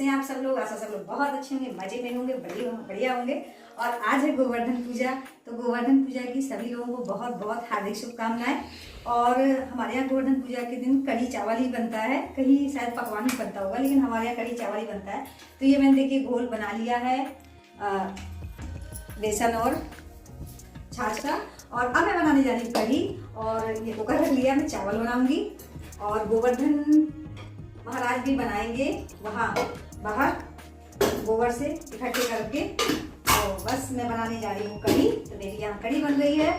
कैसे हैं आप सब लोग? आशा सब लोग बहुत अच्छे होंगे, मजे में होंगे, बढ़िया होंगे। और आज है गोवर्धन पूजा, तो गोवर्धन पूजा की सभी लोगों को बहुत बहुत हार्दिक शुभकामनाएं। और हमारे यहाँ गोवर्धन पूजा के दिन कढ़ी चावल ही बनता है, कहीं शायद पकवान ही बनता होगा, लेकिन हमारे यहाँ कढ़ी चावल ही बनता है। तो ये मैंने देखिए घोल बना लिया है बेसन और छाछ का। और अब मैं बनाने जा रही हूँ कढ़ी, और ये कुकर रख लिया, मैं चावल बनाऊंगी। और गोवर्धन महाराज भी बनाएंगे वहाँ बाहर गोबर से इकट्ठे करके। तो बस मैं बनाने जा रही हूँ कढ़ी। तो मेरी यहाँ कढ़ी बन रही है।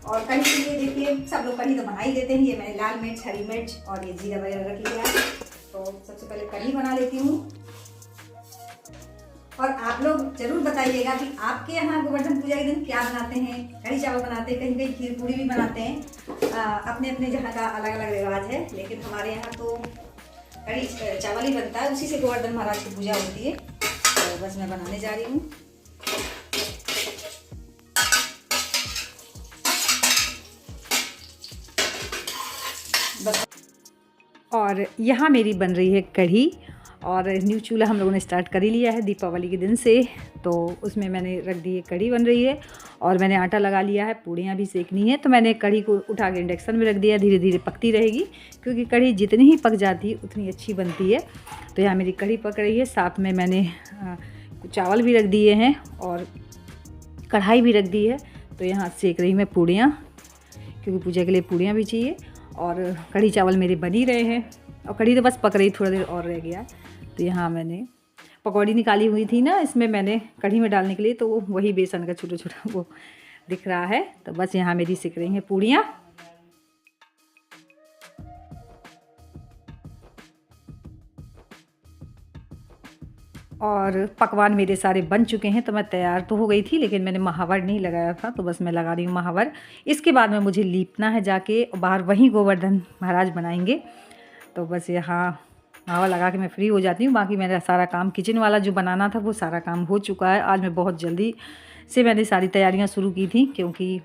और कढ़ी के लिए देखिए सब लोग कढ़ी तो बना ही देते हैं। ये मैंने लाल मिर्च, हरी मिर्च और ये जीरा वगैरह रख लिया है। तो सबसे पहले कढ़ी बना लेती हूँ। और आप लोग जरूर बताइएगा कि आपके यहाँ गोवर्धन पूजा के दिन क्या बनाते हैं। कढ़ी चावल बनाते हैं, कहीं कहीं खीर पूड़ी भी बनाते हैं। अपने अपने जहाँ का अलग अलग रिवाज है, लेकिन हमारे यहाँ तो कढ़ी चावल ही बनता है, उसी से गोवर्धन महाराज की पूजा होती है। तो बस मैं बनाने जा रही हूँ। और यहाँ मेरी बन रही है कढ़ी। और न्यू चूल्हा हम लोगों ने स्टार्ट कर ही लिया है दीपावली के दिन से। तो उसमें मैंने रख दी है, कढ़ी बन रही है। और मैंने आटा लगा लिया है, पूड़ियाँ भी सेकनी है। तो मैंने कढ़ी को उठा के इंडक्शन में रख दिया, धीरे धीरे पकती रहेगी, क्योंकि कढ़ी जितनी ही पक जाती है उतनी अच्छी बनती है। तो यहाँ मेरी कढ़ी पक रही है, साथ में मैंने चावल भी रख दिए हैं और कढ़ाई भी रख दी है। तो यहाँ सेक रही मैं पूड़ियाँ, क्योंकि पूजा के लिए पूड़ियाँ भी चाहिए। और कढ़ी चावल मेरे बन ही रहे हैं, और कढ़ी तो बस पक रही, थोड़ा देर और रह गया। तो यहाँ मैंने पकौड़ी निकाली हुई थी ना, इसमें मैंने कढ़ी में डालने के लिए, तो वही बेसन का छोटा छोटा वो दिख रहा है। तो बस यहाँ मेरी सिक रही हैं पूड़ियाँ। और पकवान मेरे सारे बन चुके हैं। तो मैं तैयार तो हो गई थी, लेकिन मैंने महावर नहीं लगाया था, तो बस मैं लगा रही हूँ महावर। इसके बाद में मुझे लीपना है जाके बाहर, वहीं गोवर्धन महाराज बनाएंगे। तो बस यहाँ मावा लगा के मैं फ्री हो जाती हूँ। बाकी मेरा सारा काम किचन वाला जो बनाना था वो सारा काम हो चुका है। आज मैं बहुत जल्दी से मैंने सारी तैयारियाँ शुरू की थी, क्योंकि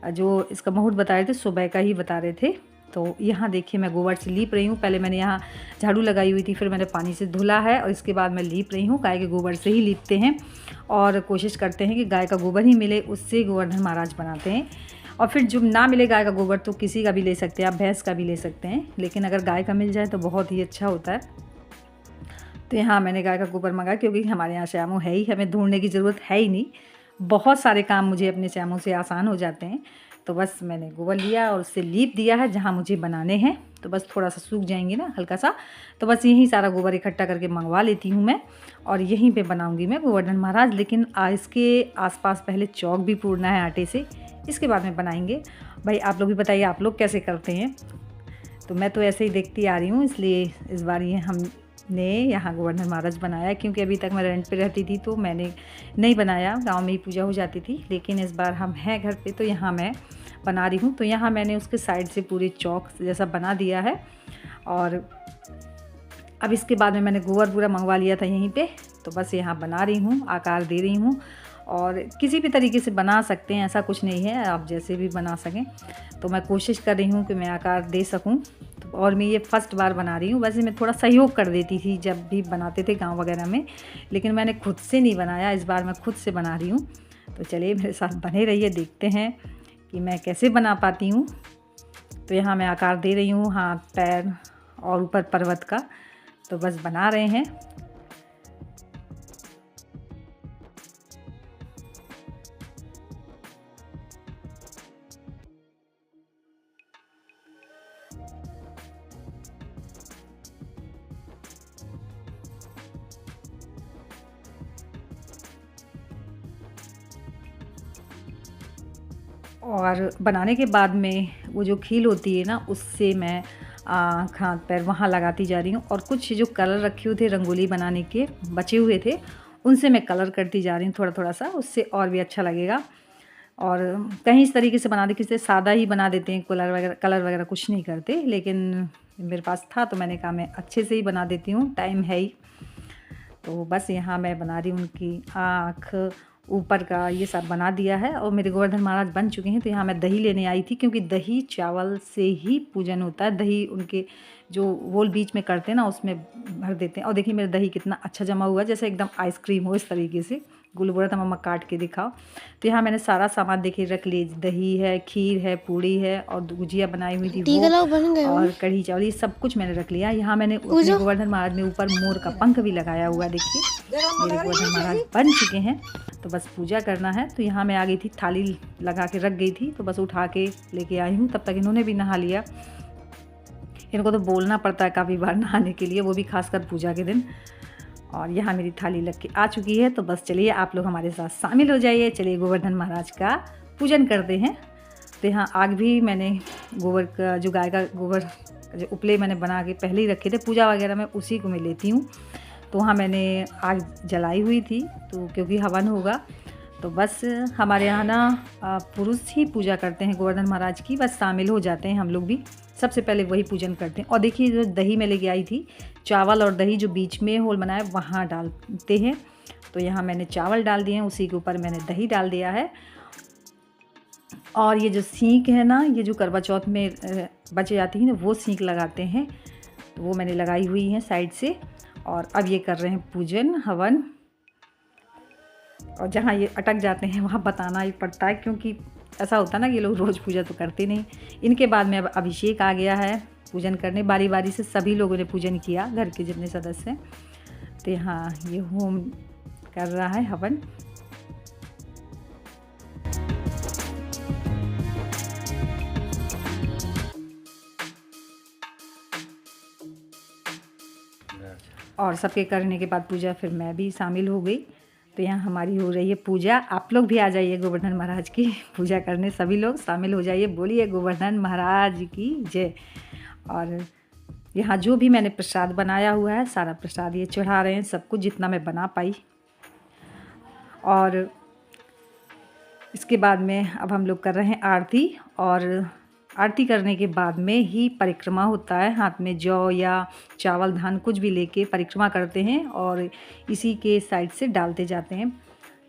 जो इसका मुहूर्त बता रहे थे सुबह का ही बता रहे थे। तो यहाँ देखिए मैं गोबर से लीप रही हूँ। पहले मैंने यहाँ झाड़ू लगाई हुई थी, फिर मैंने पानी से धुला है, और इसके बाद मैं लीप रही हूँ। गाय के गोबर से ही लीपते हैं, और कोशिश करते हैं कि गाय का गोबर ही मिले, उससे गोवर्धन महाराज बनाते हैं। और फिर जो ना मिले गाय का गोबर, तो किसी का भी ले सकते हैं आप, भैंस का भी ले सकते हैं, लेकिन अगर गाय का मिल जाए तो बहुत ही अच्छा होता है। तो यहाँ मैंने गाय का गोबर मंगाया, क्योंकि हमारे यहाँ श्यामू है ही, हमें ढूंढने की ज़रूरत है ही नहीं। बहुत सारे काम मुझे अपने श्यामू से आसान हो जाते हैं। तो बस मैंने गोबर लिया और उससे लीप दिया है जहाँ मुझे बनाने हैं। तो बस थोड़ा सा सूख जाएंगे ना, हल्का सा। तो बस यहीं सारा गोबर इकट्ठा करके मंगवा लेती हूँ मैं, और यहीं पे बनाऊँगी मैं गोवर्धन महाराज। लेकिन इसके आसपास पहले चौक भी पूरना है आटे से, इसके बाद में बनाएंगे। भाई आप लोग भी बताइए, आप लोग कैसे करते हैं? तो मैं तो ऐसे ही देखती आ रही हूँ, इसलिए इस बार ये हमने यहाँ गोवर्धन महाराज बनाया, क्योंकि अभी तक मैं रेंट पे रहती थी तो मैंने नहीं बनाया, गांव में ही पूजा हो जाती थी। लेकिन इस बार हम हैं घर पे, तो यहाँ मैं बना रही हूँ। तो यहाँ मैंने उसके साइड से पूरे चौक जैसा बना दिया है। और अब इसके बाद में मैंने गोबर पूरा मंगवा लिया था यहीं पे। तो बस यहाँ बना रही हूँ, आकार दे रही हूँ। और किसी भी तरीके से बना सकते हैं, ऐसा कुछ नहीं है, आप जैसे भी बना सकें। तो मैं कोशिश कर रही हूँ कि मैं आकार दे सकूँ। तो और मैं ये फर्स्ट बार बना रही हूँ। वैसे मैं थोड़ा सहयोग कर देती थी जब भी बनाते थे गांव वगैरह में, लेकिन मैंने खुद से नहीं बनाया, इस बार मैं खुद से बना रही हूँ। तो चलिए मेरे साथ बने रहिए, देखते हैं कि मैं कैसे बना पाती हूँ। तो यहाँ मैं आकार दे रही हूँ, हाथ, पैर और ऊपर पर्वत का। तो बस बना रहे हैं। और बनाने के बाद में वो जो खील होती है ना, उससे मैं आँख, हाथ, पैर वहाँ लगाती जा रही हूँ। और कुछ जो कलर रखे हुए थे रंगोली बनाने के बचे हुए थे, उनसे मैं कलर करती जा रही हूँ थोड़ा थोड़ा सा, उससे और भी अच्छा लगेगा। और कहीं इस तरीके से बना दे, किसी सादा ही बना देते हैं, कलर वगैरह कुछ नहीं करते। लेकिन मेरे पास था तो मैंने कहा मैं अच्छे से ही बना देती हूँ, टाइम है ही। तो बस यहाँ मैं बना रही हूँ उनकी आँख ऊपर का ये सब बना दिया है और मेरे गोवर्धन महाराज बन चुके हैं। तो यहाँ मैं दही लेने आई थी, क्योंकि दही चावल से ही पूजन होता है। दही उनके जो वोल बीच में करते हैं ना, उसमें भर देते हैं। और देखिए मेरा दही कितना अच्छा जमा हुआ है, जैसे एकदम आइसक्रीम हो, इस तरीके से। गुल बोला था मम्मा काट के दिखाओ। तो यहाँ मैंने सारा सामान देखिए रख ली। दही है, खीर है, पूड़ी है और गुजिया बनाई हुई थी वो, और कढ़ी चावल, ये सब कुछ मैंने रख लिया। यहाँ मैंने अपने गोवर्धन महाराज में ऊपर मोर का पंख भी लगाया हुआ। देखिए मेरे गोवर्धन महाराज बन चुके हैं। तो बस पूजा करना है। तो यहाँ मैं आ गई थी, थाली लगा के रख गई थी, तो बस उठा के लेके आई हूँ। तब तक इन्होंने भी नहा लिया। इनको तो बोलना पड़ता है काफ़ी बार नहाने के लिए, वो भी खासकर पूजा के दिन। और यहाँ मेरी थाली लग के आ चुकी है। तो बस चलिए आप लोग हमारे साथ शामिल हो जाइए। चलिए गोवर्धन महाराज का पूजन करते हैं। तो यहाँ आग भी मैंने गोबर का, जो गाय का गोबर जो उपले मैंने बना के पहले ही रखे थे, पूजा वगैरह में उसी को मैं लेती हूँ। तो वहाँ मैंने आग जलाई हुई थी, तो क्योंकि हवन होगा। तो बस हमारे यहाँ ना पुरुष ही पूजा करते हैं गोवर्धन महाराज की, बस शामिल हो जाते हैं हम लोग भी। सबसे पहले वही पूजन करते हैं। और देखिए जो दही मैं लेके आई थी, चावल और दही जो बीच में होल बनाया वहाँ डालते हैं। तो यहाँ मैंने चावल डाल दिए हैं, उसी के ऊपर मैंने दही डाल दिया है। और ये जो सींक है ना, ये जो करवा चौथ में बच जाती है ना, वो सींक लगाते हैं। तो वो मैंने लगाई हुई है साइड से। और अब ये कर रहे हैं पूजन हवन। और जहाँ ये अटक जाते हैं वहाँ बताना ही पड़ता है, क्योंकि ऐसा होता है ना कि ये लोग रोज़ पूजा तो करते नहीं। इनके बाद में अब अभिषेक आ गया है पूजन करने। बारी बारी से सभी लोगों ने पूजन किया, घर के जितने सदस्य हैं। तो यहाँ ये होम कर रहा है हवन। और सबके करने के बाद पूजा फिर मैं भी शामिल हो गई। तो यहाँ हमारी हो रही है पूजा। आप लोग भी आ जाइए गोवर्धन महाराज की पूजा करने, सभी लोग शामिल हो जाइए। बोलिए गोवर्धन महाराज की जय। और यहाँ जो भी मैंने प्रसाद बनाया हुआ है, सारा प्रसाद ये चढ़ा रहे हैं, सब कुछ जितना मैं बना पाई। और इसके बाद में अब हम लोग कर रहे हैं आरती। और आरती करने के बाद में ही परिक्रमा होता है। हाथ में जौ या चावल धान कुछ भी लेके परिक्रमा करते हैं और इसी के साइड से डालते जाते हैं।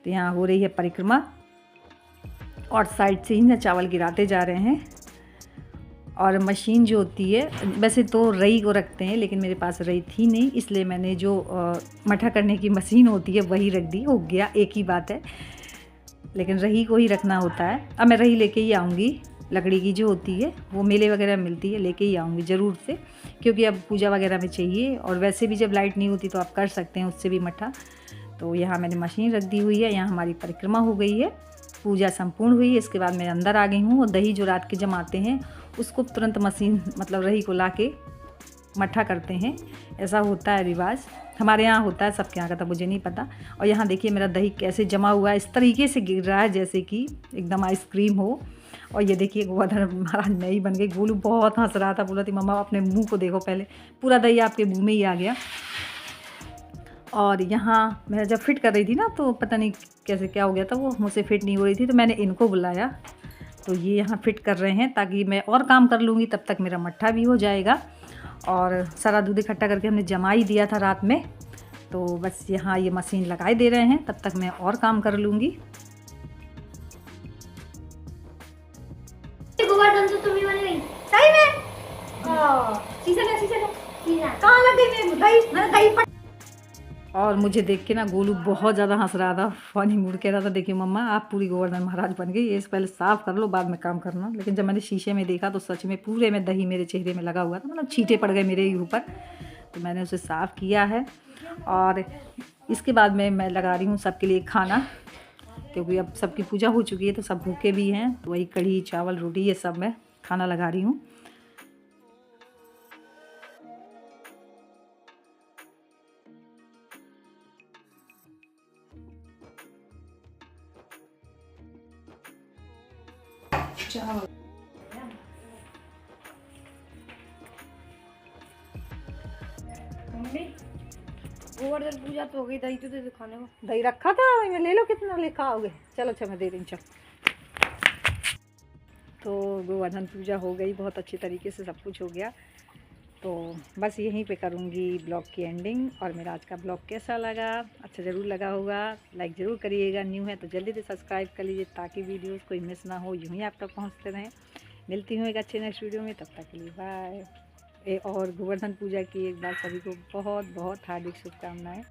तो यहाँ हो रही है परिक्रमा और साइड से ही ना चावल गिराते जा रहे हैं। और मशीन जो होती है, वैसे तो रई को रखते हैं, लेकिन मेरे पास रई थी नहीं, इसलिए मैंने जो मठा करने की मशीन होती है वही रख दी। हो गया, एक ही बात है, लेकिन रही को ही रखना होता है। अब मैं रही लेके ही आऊँगी, लकड़ी की जो होती है वो मेले वगैरह मिलती है, लेके ही आऊँगी ज़रूर से, क्योंकि अब पूजा वगैरह में चाहिए। और वैसे भी जब लाइट नहीं होती तो आप कर सकते हैं उससे भी मठा। तो यहाँ मैंने मशीन रख दी हुई है। यहाँ हमारी परिक्रमा हो गई है, पूजा संपूर्ण हुई। इसके बाद मैं अंदर आ गई हूँ। और दही जो रात के जमाते हैं उसको तुरंत मशीन मतलब रही को ला के मठा करते हैं। ऐसा होता है रिवाज, हमारे यहाँ होता है, सबके यहाँ का तो मुझे नहीं पता। और यहाँ देखिए मेरा दही कैसे जमा हुआ है, इस तरीके से गिर रहा है जैसे कि एकदम आइसक्रीम हो। और ये देखिए गोवर्धन महाराज नई बन गई। गोलू बहुत हंस रहा था, बोला थी मम्मा अपने मुंह को देखो पहले, पूरा दही आपके मुंह में ही आ गया। और यहाँ मैं जब फिट कर रही थी ना, तो पता नहीं कैसे क्या हो गया था, वो मुझसे फिट नहीं हो रही थी, तो मैंने इनको बुलाया। तो ये यहाँ फिट कर रहे हैं ताकि मैं और काम कर लूँगी, तब तक मेरा मट्ठा भी हो जाएगा। और सारा दूध इकट्ठा करके हमने जमा ही दिया था रात में। तो बस यहाँ ये मशीन लगाए दे रहे हैं, तब तक मैं और काम कर लूँगी। गोवर्धन तो तुम ही बन गई सही में। शीशा कहाँ लग गई? मैं दही और मुझे देख के ना गोलू बहुत ज़्यादा हंस रहा था, फनी मूड कह रहा था, देखिए मम्मा आप पूरी गोवर्धन महाराज बन गई, ये पहले साफ़ कर लो बाद में काम करना। लेकिन जब मैंने शीशे में देखा तो सच में पूरे में दही मेरे चेहरे में लगा हुआ था, मतलब छींटे पड़ गए मेरे ही ऊपर। तो मैंने उसे साफ़ किया है। और इसके बाद में मैं लगा रही हूँ सबके लिए खाना, क्योंकि अब सबकी पूजा हो चुकी है तो सब भूखे भी हैं। तो वही कढ़ी चावल रोटी ये सब मैं खाना लगा रही हूँ। गोवर्धन पूजा तो हो गई, दही तो दे दो खाने को। दही रखा था, मैं ले लो, कितना ले खाओगे? चलो अच्छा मैं दे रही हूँ, चल। तो गोवर्धन पूजा हो गई, बहुत अच्छे तरीके से सब कुछ हो गया। तो बस यहीं पे करूँगी ब्लॉग की एंडिंग। और मेरा आज का ब्लॉग कैसा लगा, अच्छा ज़रूर लगा होगा, लाइक ज़रूर करिएगा। न्यू है तो जल्दी से सब्सक्राइब कर लीजिए ताकि वीडियोस कोई मिस ना हो, यूँ ही आप तक पहुँचते रहें। मिलती हूँ एक अच्छे नेक्स्ट वीडियो में, तब तक के लिए बाय। और गोवर्धन पूजा की एक बार सभी को बहुत बहुत हार्दिक शुभकामनाएँ।